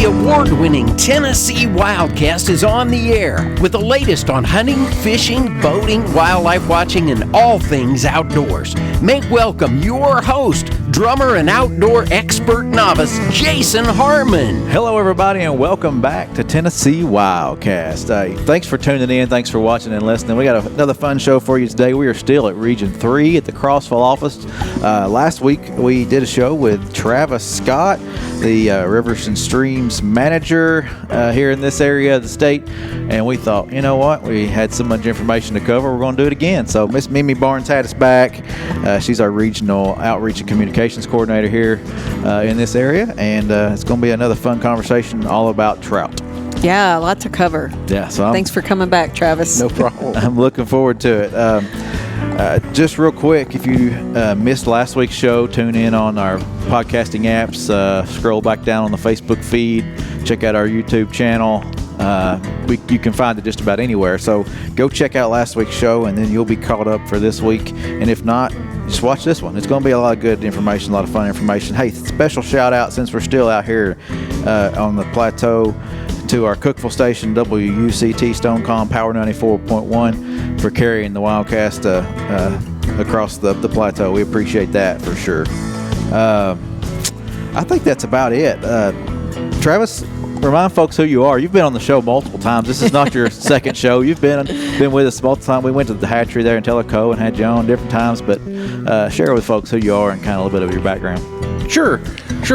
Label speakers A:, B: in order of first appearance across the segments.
A: The award-winning Tennessee Wildcast is on the air with the latest on hunting, fishing, boating, wildlife watching, and all things outdoors. Make welcome your host, drummer and outdoor expert novice, Jason Harmon.
B: Hello, everybody, and welcome back to Tennessee Wildcast. Thanks for tuning in. Thanks for watching and listening. We got another fun show for you today. We are still at Region 3 at the Crossville office. Last week, we did a show with Travis Scott, the Rivers and Streams manager here in this area of the state, and we thought, you know what, we had so much information to cover, we're going to do it again. So Miss Mimi Barnes had us back. She's our regional outreach and communications coordinator here in this area, and it's going to be another fun conversation all about trout.
C: Yeah, a lot to cover.
B: Yeah, so
C: thanks for coming back, Travis.
B: No problem. I'm looking forward to it. Just real quick, if you missed last week's show, tune in on our podcasting apps, scroll back down on the Facebook feed, check out our YouTube channel. You can find it just about anywhere. So go check out last week's show, and then you'll be caught up for this week. And if not, just watch this one. It's going to be a lot of good information, a lot of fun information. Hey, special shout out, since we're still out here on the plateau, to our Cookeville station, WUCT Stonecomb Power 94.1, for carrying the Wildcast across the plateau. We appreciate that for sure. I think that's about it. Travis, remind folks who you are. You've been on the show multiple times. This is not your second show. You've been with us multiple times. We went to the hatchery there in Tellico and had you on different times, but share with folks who you are and kind of a little bit of your background.
D: Sure.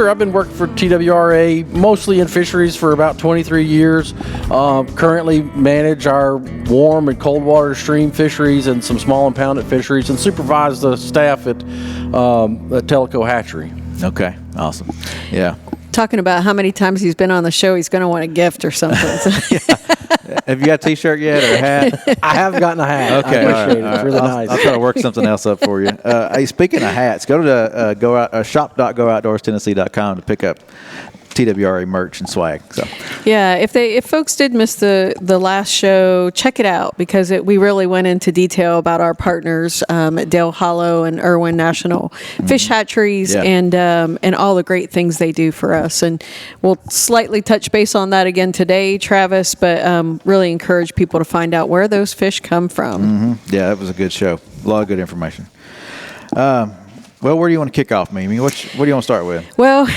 D: I've been working for TWRA mostly in fisheries for about 23 years. Currently manage our warm and cold water stream fisheries and some small impounded fisheries, and supervise the staff at Tellico Hatchery.
B: Okay, awesome. Yeah.
C: Talking about how many times he's been on the show, he's going to want a gift or something.
B: Have you got a T-shirt yet or a hat?
D: I have gotten a hat.
B: Okay,
D: I appreciate it. It's really nice.
B: I'll try to work something else up for you. Hey, speaking of hats, go to shop.gooutdoorstennessee.com to pick up TWRA merch and swag. So
C: yeah, if folks did miss the last show, check it out, because we really went into detail about our partners at Dale Hollow and Irwin National Fish Hatcheries, and all the great things they do for us. And we'll slightly touch base on that again today, Travis, but really encourage people to find out where those fish come from.
B: Mm-hmm. Yeah, that was a good show. A lot of good information. Well, where do you want to kick off, Mimi? What do you want to start with?
C: Well,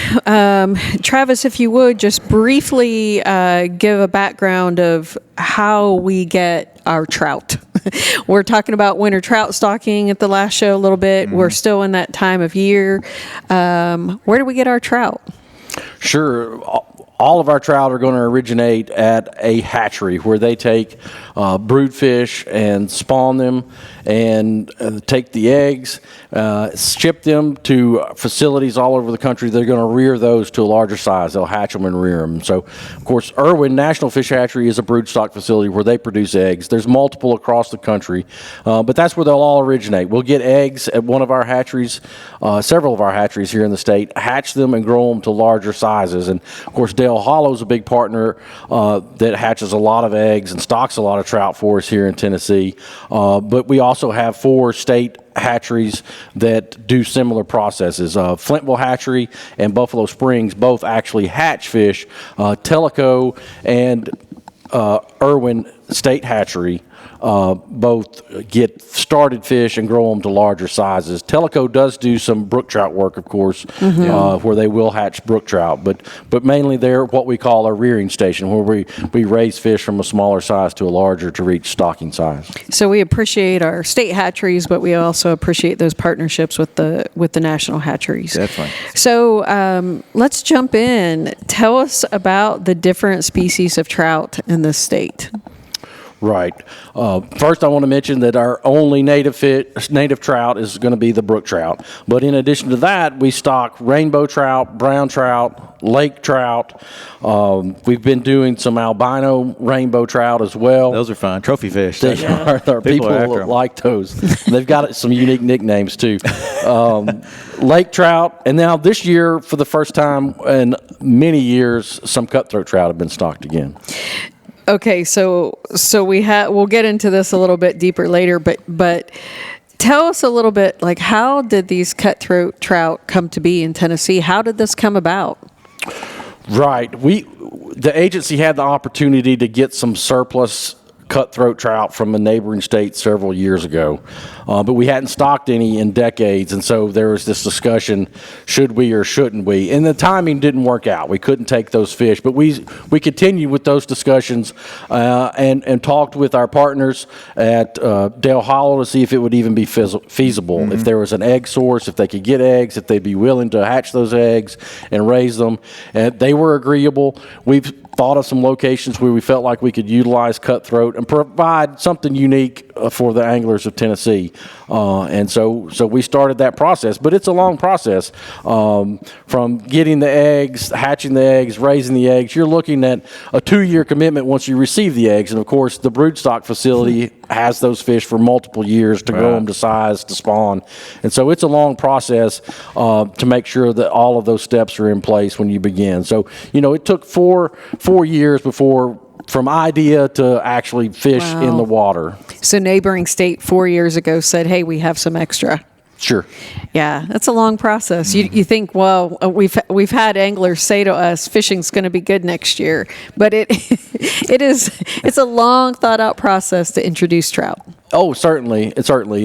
C: Travis, if you would just briefly give a background of how we get our trout. We're talking about winter trout stocking at the last show a little bit. Mm-hmm. We're still in that time of year. Where do we get our trout?
D: Sure. All of our trout are going to originate at a hatchery where they take brood fish and spawn them and take the eggs, ship them to facilities all over the country. They're going to rear those to a larger size. They'll hatch them and rear them. So, of course, Irwin National Fish Hatchery is a brood stock facility where they produce eggs. There's multiple across the country, but that's where they'll all originate. We'll get eggs at one of our hatcheries, several of our hatcheries here in the state, hatch them and grow them to larger sizes. And, of course, Dale Hollow is a big partner that hatches a lot of eggs and stocks a lot of trout for us here in Tennessee. But we also have 4 state hatcheries that do similar processes. Flintville Hatchery and Buffalo Springs both actually hatch fish. Tellico and Irwin State Hatchery both get started fish and grow them to larger sizes. Tellico does do some brook trout work, of course, where they will hatch brook trout, but mainly they're what we call a rearing station, where we raise fish from a smaller size to a larger to reach stocking size.
C: So we appreciate our state hatcheries, but we also appreciate those partnerships with the national hatcheries.
B: Definitely.
C: So let's jump in. Tell us about the different species of trout in this state.
D: Right. First, I want to mention that our only native trout is going to be the brook trout. But in addition to that, we stock rainbow trout, brown trout, lake trout. We've been doing some albino rainbow trout as well.
B: Those are fun. Trophy fish.
D: They are. People like those. They've got some unique nicknames, too. Lake trout. And now this year, for the first time in many years, some cutthroat trout have been stocked again.
C: Okay, so we'll get into this a little bit deeper later, but tell us a little bit, like, how did these cutthroat trout come to be in Tennessee? How did this come about?
D: Right. The agency had the opportunity to get some surplus cutthroat trout from a neighboring state several years ago, but we hadn't stocked any in decades, and so there was this discussion: should we or shouldn't we? And the timing didn't work out. We couldn't take those fish, but we continued with those discussions and talked with our partners at Dale Hollow to see if it would even be feasible, if there was an egg source, if they could get eggs, if they'd be willing to hatch those eggs and raise them. And they were agreeable. We've thought of some locations where we felt like we could utilize cutthroat and provide something unique for the anglers of Tennessee. And so we started that process, but it's a long process. From getting the eggs, hatching the eggs, raising the eggs, you're looking at a 2-year commitment once you receive the eggs. And of course, the broodstock facility has those fish for multiple years to grow them to size, to spawn. And so it's a long process to make sure that all of those steps are in place when you begin. So, it took four years from idea to actually fish in the water.
C: So neighboring state 4 years ago said, hey, we have some extra.
D: Sure.
C: Yeah, that's a long process. You think, well, we've had anglers say to us, fishing's going to be good next year, but it's a long thought out process to introduce trout.
D: Oh, certainly,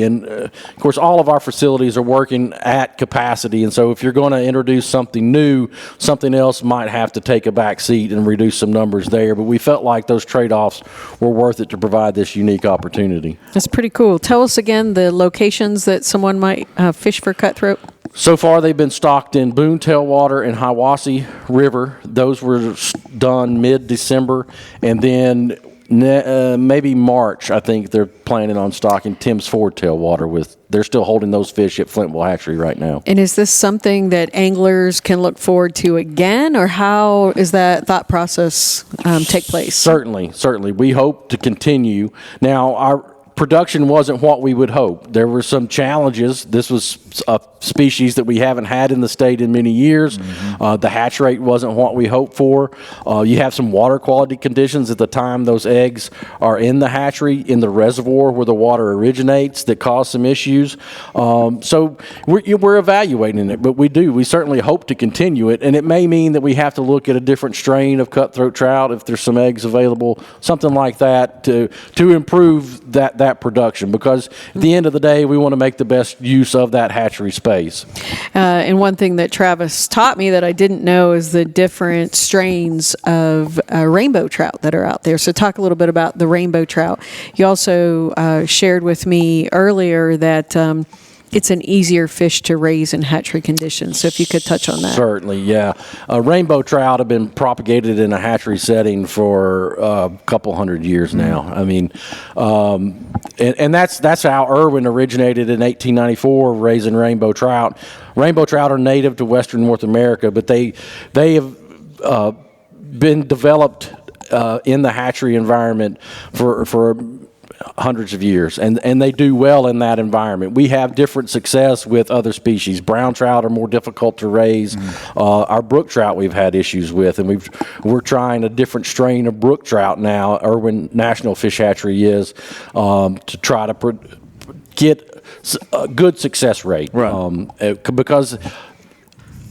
D: and of course, all of our facilities are working at capacity, and so if you're going to introduce something new, something else might have to take a back seat and reduce some numbers there. But we felt like those trade-offs were worth it to provide this unique opportunity.
C: That's pretty cool. Tell us again the locations that someone might fish for cutthroat.
D: So far, they've been stocked in Boone Tailwater and Hiwassee River. Those were done mid-December, and then maybe March, I think they're planning on stocking Tim's Ford tailwater they're still holding those fish at Flintville Hatchery right now. And
C: is this something that anglers can look forward to again, or how is that thought process take place?
D: Certainly. We hope to continue. Now, our production wasn't what we would hope. There were some challenges. This was a species that we haven't had in the state in many years. The hatch rate wasn't what we hoped for. You have some water quality conditions at the time those eggs are in the hatchery, in the reservoir where the water originates, that cause some issues. So we're evaluating it, but we certainly hope to continue it, and it may mean that we have to look at a different strain of cutthroat trout if there's some eggs available, something like that, to improve that production, because at the end of the day, we want to make the best use of that hatchery space.
C: And one thing that Travis taught me that I didn't know is the different strains of rainbow trout that are out there. So talk a little bit about the rainbow trout. You also shared with me earlier that it's an easier fish to raise in hatchery conditions. So if you could touch on that.
D: Certainly, yeah. Rainbow trout have been propagated in a hatchery setting for a couple hundred years now. I mean, and that's how Irwin originated in 1894, raising rainbow trout. Rainbow trout are native to Western North America, but they have been developed in the hatchery environment for hundreds of years, and they do well in that environment. We have different success with other species. Brown trout are more difficult to raise. Our brook trout we've had issues with, and we're trying a different strain of brook trout now. Irwin National Fish Hatchery is to try to get a good success rate, because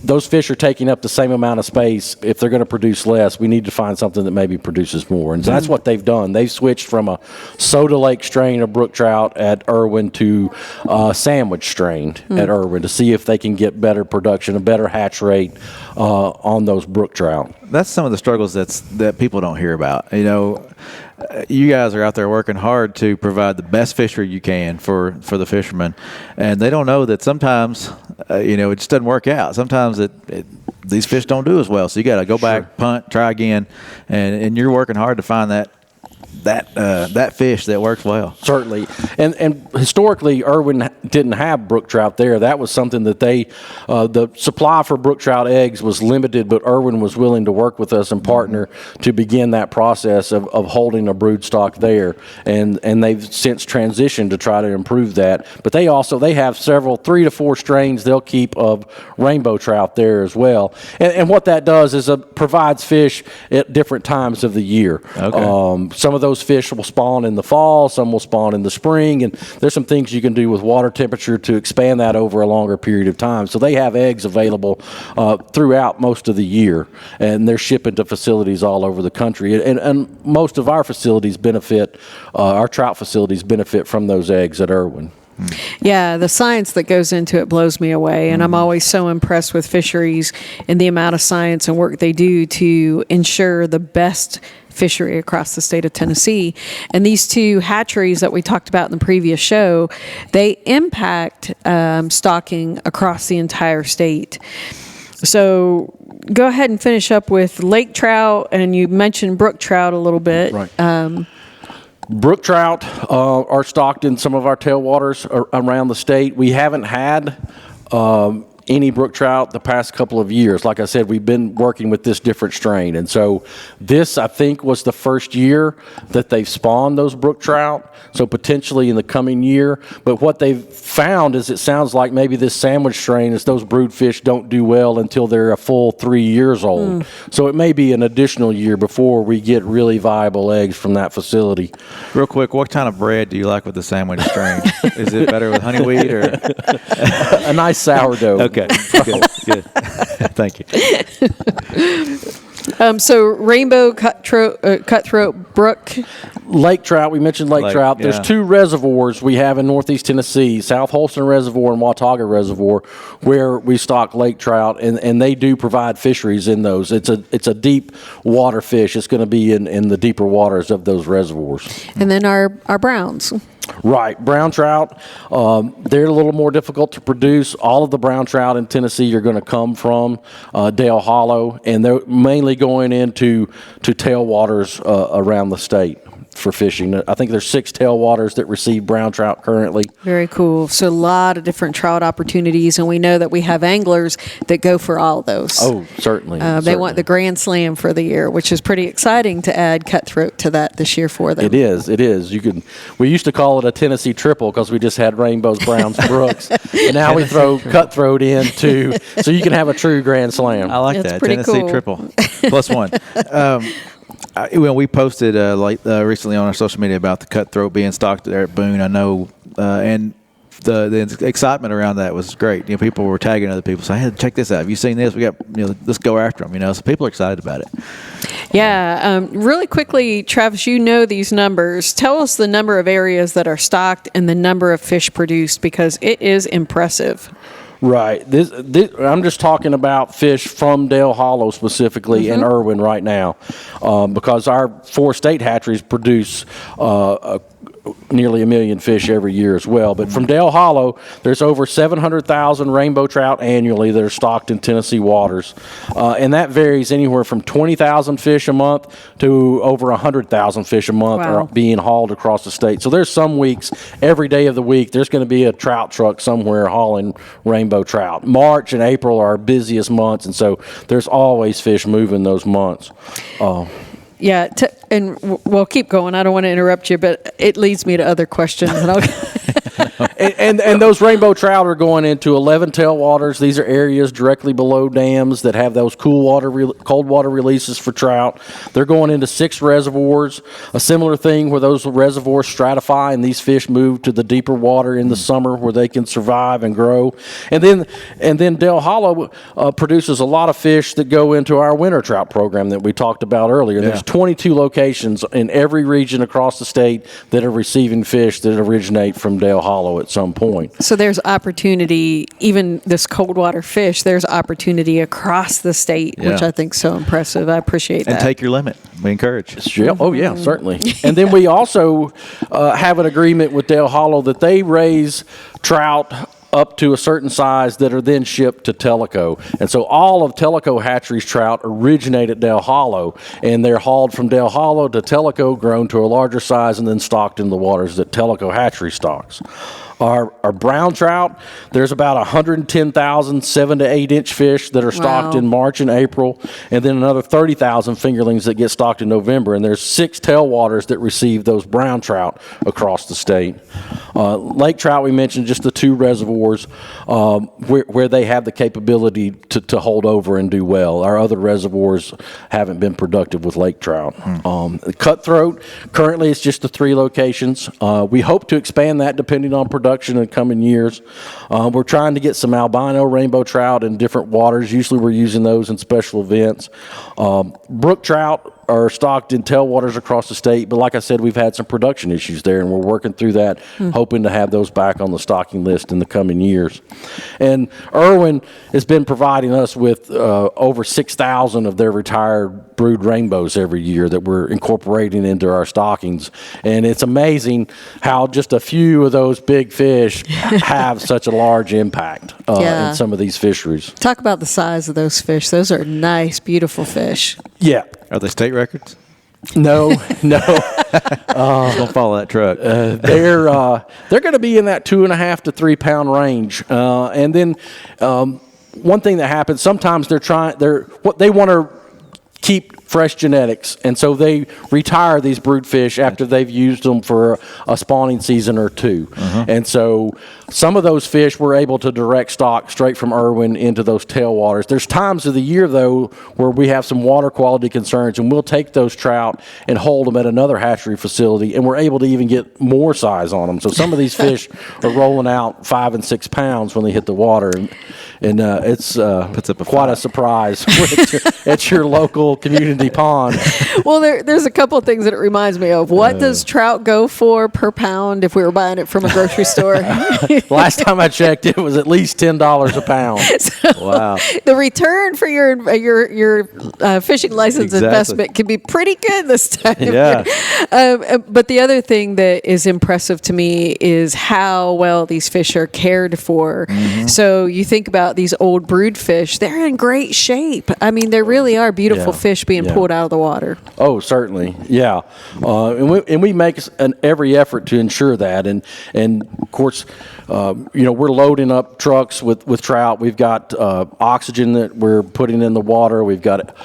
D: those fish are taking up the same amount of space. If they're going to produce less, we need to find something that maybe produces more. And so that's what they've done. They've switched from a Soda Lake strain of brook trout at Irwin to a sandwich strain at Irwin to see if they can get better production, a better hatch rate on those brook trout.
B: That's some of the struggles that people don't hear about. You guys are out there working hard to provide the best fishery you can for the fishermen, and they don't know that sometimes it just doesn't work out. Sometimes these fish don't do as well, so you got to go back, punt, try again, and you're working hard to find that fish that works well.
D: Certainly, and historically, Irwin didn't have brook trout there. That was something that the supply for brook trout eggs was limited, but Irwin was willing to work with us and partner to begin that process of holding a brood stock there, and they've since transitioned to try to improve that. But they have several 3 to 4 strains they'll keep of rainbow trout there as well, and what that does is provides fish at different times of the year.
B: Okay.
D: Some of those those fish will spawn in the fall, some will spawn in the spring, and there's some things you can do with water temperature to expand that over a longer period of time. So they have eggs available throughout most of the year, and they're shipping to facilities all over the country. And most of our facilities benefit, our trout facilities benefit from those eggs at Irwin.
C: Yeah, the science that goes into it blows me away, and I'm always so impressed with fisheries and the amount of science and work they do to ensure the best fishery across the state of Tennessee. And these two hatcheries that we talked about in the previous show, they impact stocking across the entire state. So go ahead and finish up with lake trout, and you mentioned brook trout a little bit.
D: Right. Brook trout are stocked in some of our tailwaters around the state. We haven't had any brook trout the past couple of years. Like I said, we've been working with this different strain. And so this, I think, was the first year that they've spawned those brook trout, so potentially in the coming year. But what they've found is it sounds like maybe this sandwich strain is those brood fish don't do well until they're a full 3 years old. So it may be an additional year before we get really viable eggs from that facility.
B: Real quick, what kind of bread do you like with the sandwich strain? Is it better with honey wheat or
D: A nice sourdough.
B: Okay, good. Thank you.
C: So rainbow, cutthroat, brook.
D: Lake trout, we mentioned lake trout. There's
B: yeah.
D: 2 reservoirs we have in northeast Tennessee, South Holston Reservoir and Watauga Reservoir, where we stock lake trout, and they do provide fisheries in those. It's a deep water fish. It's going to be in the deeper waters of those reservoirs.
C: And then our browns.
D: Right. Brown trout, they're a little more difficult to produce. All of the brown trout in Tennessee are going to come from Dale Hollow, and they're mainly going into tailwaters around the state for fishing. I think there's 6 tailwaters that receive brown trout currently.
C: Very cool. So a lot of different trout opportunities, and we know that we have anglers that go for all of those.
D: Oh, certainly.
C: They want the Grand Slam for the year, which is pretty exciting to add cutthroat to that this year for them.
D: It is. We used to call it a Tennessee triple because we just had rainbows, browns, brooks, and now we throw cutthroat in too, so you can have a true Grand Slam.
B: I like
C: That's
B: that.
C: pretty
B: Tennessee
C: cool.
B: triple plus one. When we posted recently on our social media about the cutthroat being stocked there at Boone, I know, and the excitement around that was great. You know, people were tagging other people saying, "Hey, check this out. Have you seen this? We got, let's go after them." So people are excited about it.
C: Yeah. Really quickly, Travis, you know these numbers. Tell us the number of areas that are stocked and the number of fish produced, because it is impressive.
D: Right. This, I'm just talking about fish from Dale Hollow specifically in Irwin right now, because our 4 state hatcheries produce nearly 1 million fish every year as well. But from Dale Hollow, there's over 700,000 rainbow trout annually that are stocked in Tennessee waters. And that varies anywhere from 20,000 fish a month to over 100,000 fish a month
C: Wow.
D: are being hauled across the state. So there's some weeks, every day of the week, there's going to be a trout truck somewhere hauling rainbow trout. March and April are our busiest months, and so there's always fish moving those months.
C: Yeah, and we'll keep going. I don't want to interrupt you, but it leads me to other questions. And
D: and those rainbow trout are going into 11 tailwaters. These are areas directly below dams that have those cold water releases for trout. They're going into 6 reservoirs. A similar thing where those reservoirs stratify and these fish move to the deeper water in the summer where they can survive and grow. And then Dale Hollow produces a lot of fish that go into our winter trout program that we talked about earlier.
B: Yeah.
D: There's 22 locations in every region across the state that are receiving fish that originate from Dale Hollow at some point.
C: so there's opportunity, even this cold water fish, there's opportunity across the state, which
B: Yeah.
C: I think is so impressive. I appreciate
B: And
C: that.
B: take your limit. We encourage.
D: Yeah, oh yeah, certainly. And then we also have an agreement with Dale Hollow that they raise trout up to a certain size that are then shipped to Tellico. And so all of Tellico hatcheries trout originate at Dale Hollow, and they're hauled from Dale Hollow to Tellico, grown to a larger size, and then stocked in the waters that Tellico hatchery stocks. Our brown trout, there's about 110,000 7 to 8 inch fish that are stocked in March and April, and then another 30,000 fingerlings that get stocked in November. And there's 6 tailwaters that receive those brown trout across the state. Lake trout, we mentioned just the 2 reservoirs where they have the capability to hold over and do well. Our other reservoirs haven't been productive with lake trout. Cutthroat, currently it's just the 3 locations. We hope to expand that depending on production in coming years. We're trying to get some albino rainbow trout in different waters. Usually we're using those in special events. Brook trout are stocked in tailwaters across the state, but like I said, we've had some production issues there, and we're working through that, hoping to have those back on the stocking list in the coming years. And Irwin has been providing us with over 6,000 of their retired brood rainbows every year that we're incorporating into our stockings, and it's amazing how just a few of those big fish have such a large impact in some of these fisheries.
C: Talk about the size of those fish. Those are nice, beautiful fish.
D: Yeah.
B: Are they state records?
D: No.
B: Don't follow that truck.
D: They're going to be in that 2.5 to 3 pound range. And then one thing that happens, sometimes they want to keep fresh genetics, and so they retire these brood fish after they've used them for a spawning season or 2. And so some of those fish we're able to direct stock straight from Irwin into those tailwaters. There's times of the year, though, where we have some water quality concerns, and we'll take those trout and hold them at another hatchery facility, and we're able to even get more size on them. So some of these fish are rolling out 5 and 6 pounds when they hit the water, and it's quite a surprise at your local community pond.
C: Well, there's a couple of things that it reminds me of. What does trout go for per pound if we were buying it from a grocery store?
D: Last time I checked, it was at least $10 a pound.
C: So
B: Wow.
C: The return for your fishing license investment can be pretty good this time.
B: Yeah.
C: But the other thing that is impressive to me is how well these fish are cared for. So you think about these old brood fish, they're in great shape. I mean, they really are beautiful fish being pulled out of the water.
D: Oh, certainly, yeah. And we make every effort to ensure that. And of course, we're loading up trucks with trout. We've got oxygen that we're putting in the water. We've got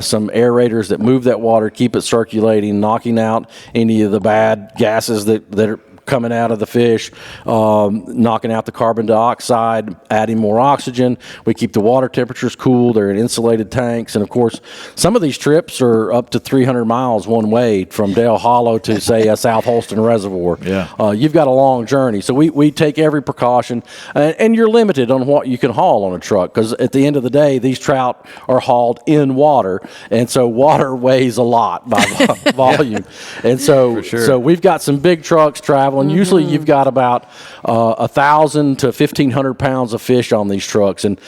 D: some aerators that move that water, keep it circulating, knocking out any of the bad gases that are coming out of the fish, knocking out the carbon dioxide, adding more oxygen. We keep the water temperatures cool. They're in insulated tanks. And, of course, some of these trips are up to 300 miles one way from Dale Hollow to, say, a South Holston Reservoir.
B: Yeah.
D: You've got a long journey. So we take every precaution. And you're limited on what you can haul on a truck because, at the end of the day, these trout are hauled in water. And so water weighs a lot by volume. And so we've got some big trucks traveling. Usually you've got about 1,000 to 1,500 pounds of fish on these trucks, and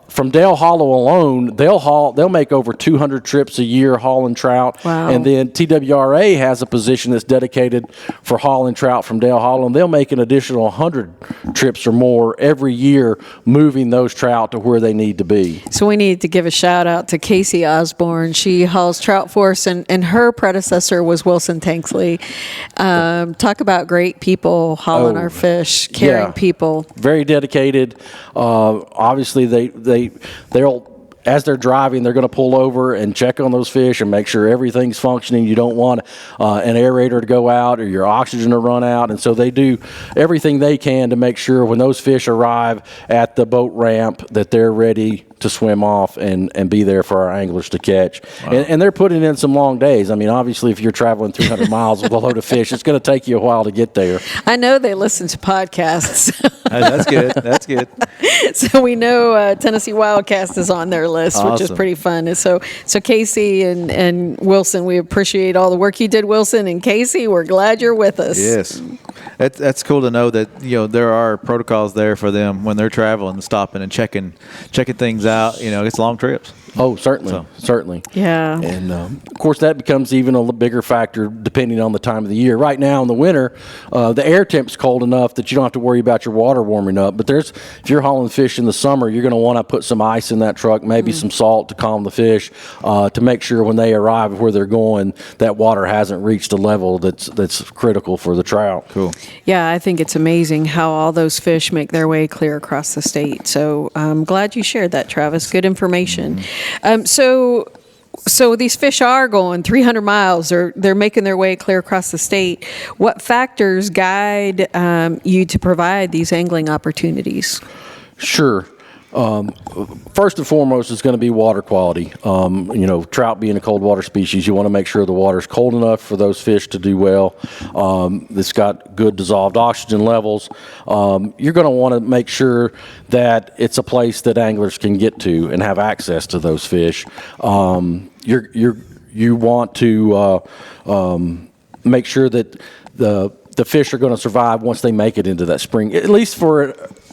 D: from Dale Hollow alone, they'll make over 200 trips a year hauling trout.
C: Wow.
D: And then TWRA has a position that's dedicated for hauling trout from Dale Hollow, and they'll make an additional 100 trips or more every year, moving those trout to where they need to be.
C: So we need to give a shout out to Casey Osborne. She hauls trout for us, and her predecessor was Wilson Tanksley. Talk about great people hauling our fish, caring people.
D: Very dedicated. Obviously, they'll as they're driving, they're going to pull over and check on those fish and make sure everything's functioning. You don't want an aerator to go out or your oxygen to run out. And so they do everything they can to make sure when those fish arrive at the boat ramp that they're ready to swim off and be there for our anglers to catch. Wow. And they're putting in some long days. I mean, obviously, if you're traveling 300 miles with a load of fish, it's going to take you a while to get there.
C: I know they listen to podcasts.
B: That's good. That's good.
C: So we know Tennessee Wildcast is on their list, which is pretty fun. And so Casey and Wilson, we appreciate all the work you did, Wilson and Casey. We're glad you're with us.
B: Yes. That's cool to know that there are protocols there for them when they're traveling, stopping and checking things out. It's long trips.
D: Oh, certainly.
C: Yeah.
D: And of course, that becomes even a bigger factor depending on the time of the year. Right now in the winter, the air temp's cold enough that you don't have to worry about your water warming up. But if you're hauling fish in the summer, you're going to want to put some ice in that truck, maybe some salt to calm the fish, to make sure when they arrive where they're going, that water hasn't reached a level that's critical for the trout.
B: Cool.
C: Yeah, I think it's amazing how all those fish make their way clear across the state. So I'm glad you shared that, Travis. Good information. So these fish are going 300 miles, or they're making their way clear across the state. What factors guide you to provide these angling opportunities?
D: Sure. First and foremost is going to be water quality. Trout being a cold water species, you want to make sure the water's cold enough for those fish to do well. It's got good dissolved oxygen levels. You're going to want to make sure that it's a place that anglers can get to and have access to those fish. You want to make sure that the fish are going to survive once they make it into that spring, at least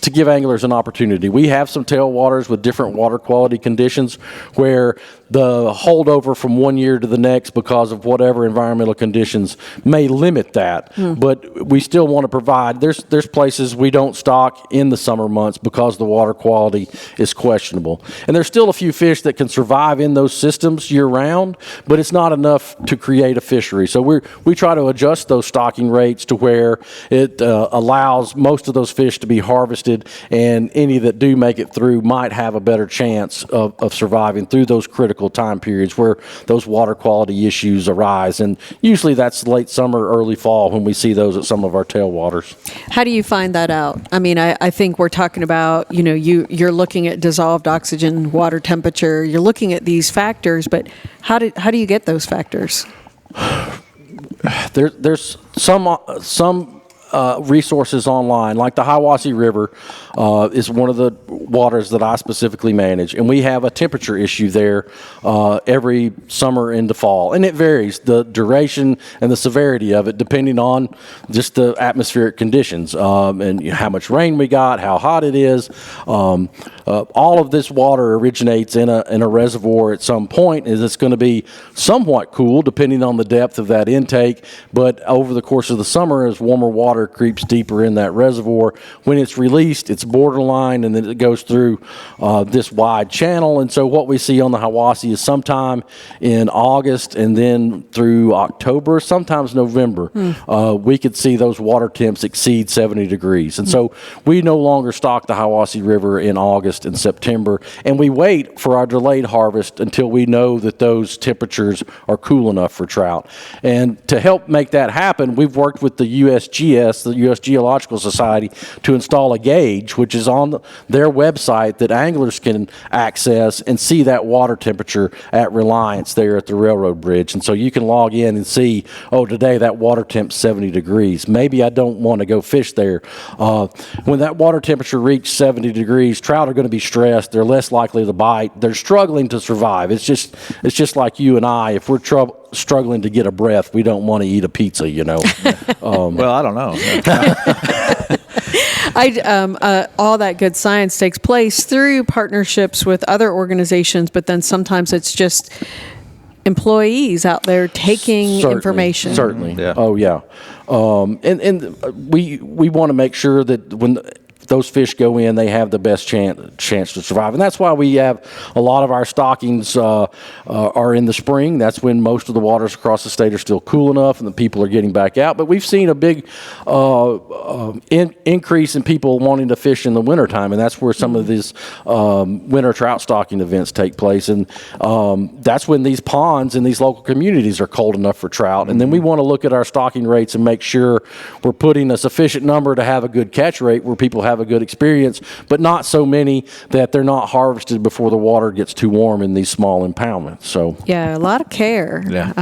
D: to give anglers an opportunity. We have some tailwaters with different water quality conditions where the holdover from one year to the next because of whatever environmental conditions may limit that. But we still want to provide, there's places we don't stock in the summer months because the water quality is questionable. And there's still a few fish that can survive in those systems year round, but it's not enough to create a fishery. So we try to adjust those stocking rates to where it allows most of those fish to be harvested, and any that do make it through might have a better chance of surviving through those critical time periods where those water quality issues arise. And usually that's late summer, early fall when we see those at some of our tailwaters.
C: How do you find that out? I mean, I think we're talking about, you're looking at dissolved oxygen, water temperature, you're looking at these factors, but how do you get those factors?
D: There's some resources online, like the Hiwassee River is one of the waters that I specifically manage, and we have a temperature issue there every summer into fall, and it varies the duration and the severity of it depending on just the atmospheric conditions and how much rain we got, how hot it is. All of this water originates in a reservoir at some point, and it's going to be somewhat cool depending on the depth of that intake, but over the course of the summer, as warmer water creeps deeper in that reservoir, when it's released, it's borderline, and then it goes through this wide channel. And so what we see on the Hiwassee is sometime in August and then through October, sometimes November, we could see those water temps exceed 70 degrees. And so we no longer stock the Hiwassee River in August and September, and we wait for our delayed harvest until we know that those temperatures are cool enough for trout. And to help make that happen, we've worked with the USGS, the U.S. Geological Society, to install a gauge, which is on their website, that anglers can access and see that water temperature at Reliance there at the railroad bridge. And so you can log in and see, today that water temp's 70 degrees. Maybe I don't want to go fish there. When that water temperature reaches 70 degrees, trout are going to be stressed. They're less likely to bite. They're struggling to survive. It's just like you and I. If we're struggling to get a breath, we don't want to eat a pizza,
B: Well, I don't know.
C: All that good science takes place through partnerships with other organizations, but then sometimes it's just employees out there taking information.
D: Certainly.
B: Yeah.
D: Oh, yeah. And we want to make sure that when those fish go in, they have the best chance to survive. And that's why we have a lot of our stockings are in the spring. That's when most of the waters across the state are still cool enough and the people are getting back out. But we've seen a big increase in people wanting to fish in the wintertime, and that's where some of these winter trout stocking events take place. And that's when these ponds in these local communities are cold enough for trout. And then we want to look at our stocking rates and make sure we're putting a sufficient number to have a good catch rate where people have a good experience, but not so many that they're not harvested before the water gets too warm in these small impoundments. So
C: yeah, a lot of care.
B: Yeah.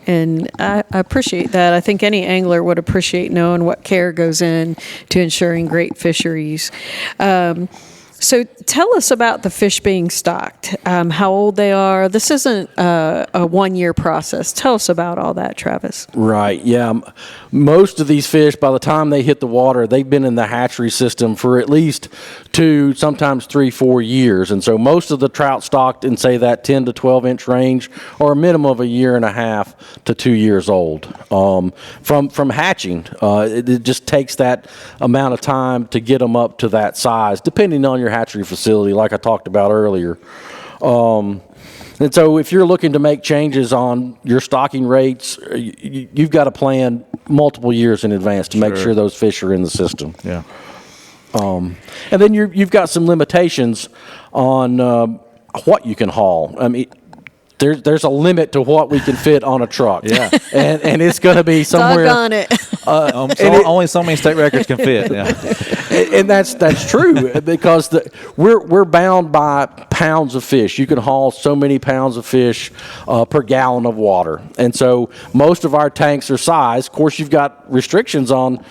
C: And I appreciate that. I think any angler would appreciate knowing what care goes in to ensuring great fisheries. So tell us about the fish being stocked, how old they are. This isn't a 1-year process. Tell us about all that, Travis.
D: Right, yeah. Most of these fish, by the time they hit the water, they've been in the hatchery system for at least 2, sometimes 3, 4 years. And so most of the trout stocked in, say, that 10 to 12-inch range are a minimum of 1.5 to 2 years old. From hatching, it just takes that amount of time to get them up to that size, depending on your hatchery facility, like I talked about earlier. And so if you're looking to make changes on your stocking rates, you've got to plan multiple years in advance to make sure those fish are in the system.
B: Yeah.
D: And then you've got some limitations on what you can haul. I mean, there's a limit to what we can fit on a truck.
B: Yeah.
D: And it's going to be somewhere.
C: Doggone it.
B: Only so many state records can fit. Yeah.
D: And that's true because we're bound by pounds of fish. You can haul so many pounds of fish per gallon of water. And so most of our tanks are sized. Of course, you've got restrictions on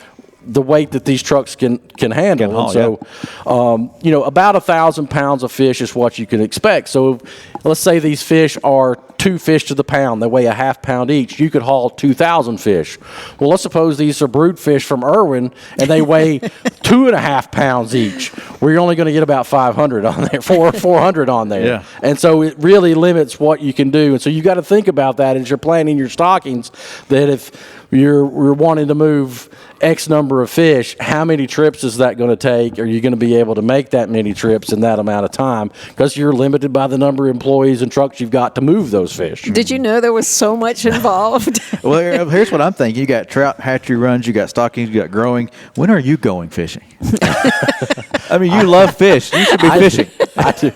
D: the weight that these trucks can handle. And so, about 1,000 pounds of fish is what you can expect. So let's say these fish are 2 fish to the pound. They weigh a half pound each. You could haul 2,000 fish. Well, let's suppose these are brood fish from Irwin and they weigh 2.5 pounds each. We're only going to get about 500 on there, 400 on there.
B: Yeah.
D: And so it really limits what you can do. And so you got to think about that as you're planning your stockings, that if you're wanting to move X number of fish, how many trips is that going to take? Are you going to be able to make that many trips in that amount of time? Because you're limited by the number of employees and trucks you've got to move those fish.
C: Did you know there was so much involved?
B: Well, here's what I'm thinking. You got trout hatchery runs, you got stockings, you got growing. When are you going fishing? I mean, you love fish. You should be fishing.
D: I do.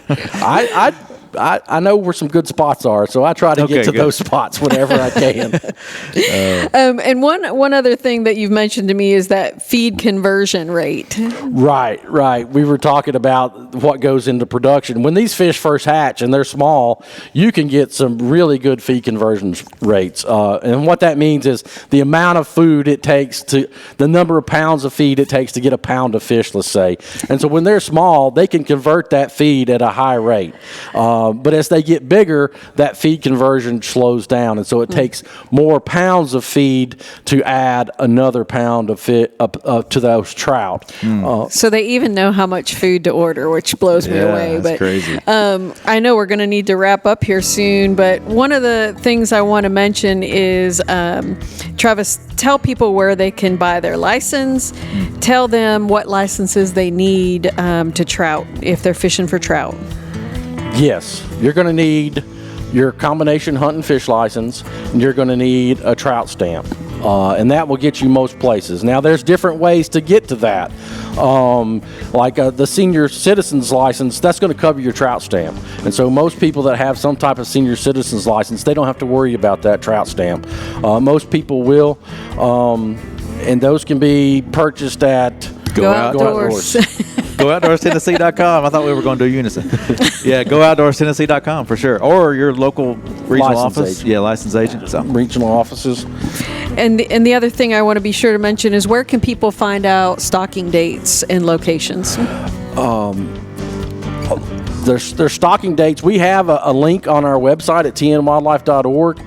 D: I know where some good spots are, so I try to get to those spots whenever I can.
C: And one other thing that you've mentioned to me is that feed conversion rate.
D: Right. We were talking about what goes into production. When these fish first hatch and they're small, you can get some really good feed conversion rates. And what that means is the amount of food it takes the number of pounds of feed it takes to get a pound of fish, let's say. And so when they're small, they can convert that feed at a high rate. But as they get bigger, that feed conversion slows down, and so it takes more pounds of feed to add another pound of feed to those trout.
C: So they even know how much food to order, which blows me away.
B: That's crazy.
C: I know we're going to need to wrap up here soon, but one of the things I want to mention is, Travis, tell people where they can buy their license. Tell them what licenses they need to trout if they're fishing for trout.
D: Yes, you're going to need your combination hunt and fish license, and you're going to need a trout stamp, and that will get you most places. Now, there's different ways to get to that. Like the senior citizen's license, that's going to cover your trout stamp. And so most people that have some type of senior citizen's license, they don't have to worry about that trout stamp. Most people will, and those can be purchased at
C: Go Outdoors.
B: GoOutdoorsTennessee.com. I thought we were going to do unison. Yeah, GoOutdoorsTennessee.com for sure. Or your local regional office. Yeah, licensed agent. So.
D: Regional offices.
C: And the other thing I want to be sure to mention is, where can people find out stocking dates and locations?
D: There's stocking dates. We have a link on our website at tnwildlife.org.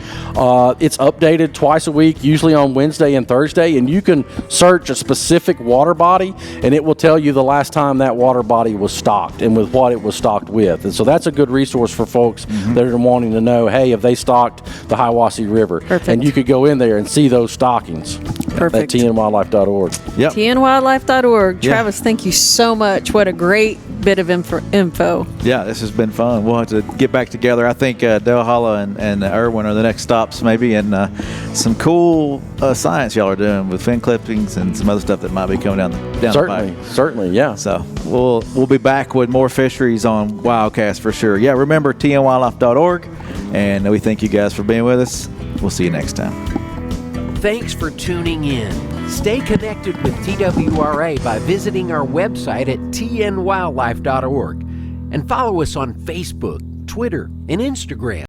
D: It's updated twice a week, usually on Wednesday and Thursday, and you can search a specific water body, and it will tell you the last time that water body was stocked and with what it was stocked with. And so that's a good resource for folks that are wanting to know, hey, have they stocked the Hiwassee River?
C: Perfect.
D: And you could go in there and see those stockings
C: Perfect.
D: at tnwildlife.org.
B: Yep.
C: tnwildlife.org.
B: Yeah.
C: Travis, thank you so much. What a great bit of info.
B: Yeah, this has been fun. We'll have to get back together. I think Del Hollow and Irwin are the next stops, maybe, and some cool science y'all are doing with fin clippings and some other stuff that might be coming down the pipe.
D: Certainly, yeah.
B: So we'll be back with more fisheries on Wildcast for sure. Yeah, remember tnwildlife.org, and we thank you guys for being with us. We'll see you next time.
A: Thanks for tuning in. Stay connected with TWRA by visiting our website at tnwildlife.org and follow us on Facebook, Twitter, and Instagram.